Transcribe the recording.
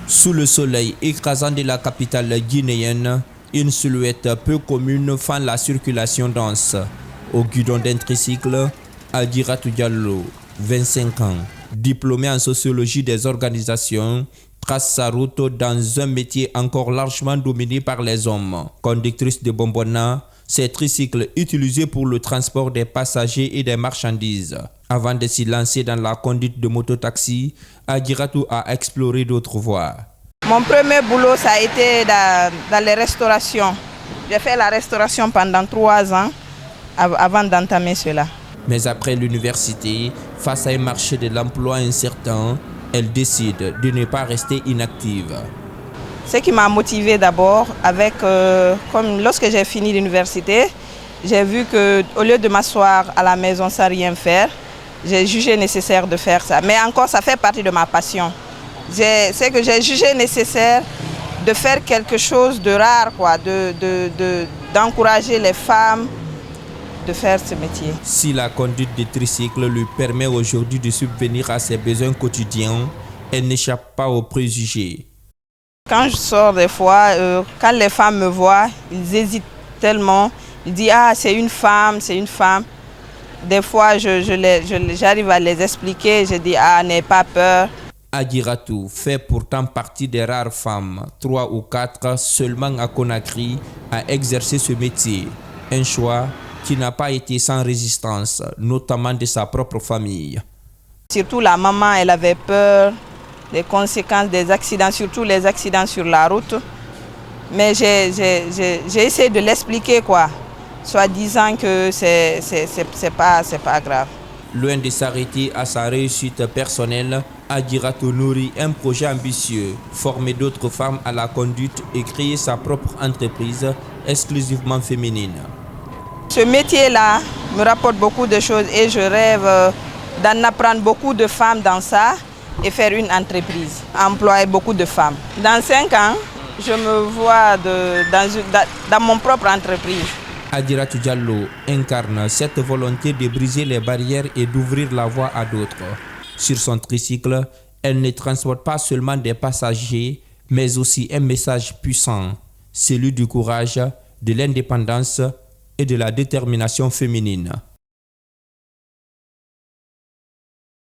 Sous le soleil écrasant de la capitale guinéenne, une silhouette peu commune fend la circulation dense. Au guidon d'un tricycle, Adjiratou Diallo, 25 ans, diplômé en sociologie des organisations, trace sa route dans un métier encore largement dominé par les hommes. Conductrice de bonbonna, ces tricycles utilisés pour le transport des passagers et des marchandises. Avant de s'y lancer dans la conduite de mototaxi, Adjiratou a exploré d'autres voies. Mon premier boulot, ça a été dans les restaurations. J'ai fait la restauration pendant 3 ans avant d'entamer cela. Mais après l'université, face à un marché de l'emploi incertain, elle décide de ne pas rester inactive. Ce qui m'a motivée d'abord, comme lorsque j'ai fini l'université, j'ai vu qu'au lieu de m'asseoir à la maison sans rien faire, j'ai jugé nécessaire de faire ça. Mais encore, ça fait partie de ma passion. C'est que j'ai jugé nécessaire de faire quelque chose de rare, d'encourager les femmes de faire ce métier. Si la conduite de tricycle lui permet aujourd'hui de subvenir à ses besoins quotidiens, elle n'échappe pas aux préjugés. Quand je sors des fois, quand les femmes me voient, ils hésitent tellement. Ils disent « Ah, c'est une femme, c'est une femme ». Des fois, j'arrive à les expliquer, je dis « Ah, n'aie pas peur ». Adjiratou fait pourtant partie des rares femmes, 3 ou 4 seulement à Conakry, à exercer ce métier. Un choix qui n'a pas été sans résistance, notamment de sa propre famille. Surtout la maman, elle avait peur des conséquences des accidents, surtout les accidents sur la route. Mais j'ai essayé de l'expliquer, soit disant que c'est pas grave. Loin de s'arrêter à sa réussite personnelle, Adjiratou nourrit un projet ambitieux, former d'autres femmes à la conduite et créer sa propre entreprise exclusivement féminine. Ce métier-là me rapporte beaucoup de choses et je rêve d'en apprendre beaucoup de femmes dans ça et faire une entreprise, employer beaucoup de femmes. Dans 5 ans, je me vois dans mon propre entreprise. Adjiratou Diallo incarne cette volonté de briser les barrières et d'ouvrir la voie à d'autres. Sur son tricycle, elle ne transporte pas seulement des passagers, mais aussi un message puissant, celui du courage, de l'indépendance et de la détermination féminine.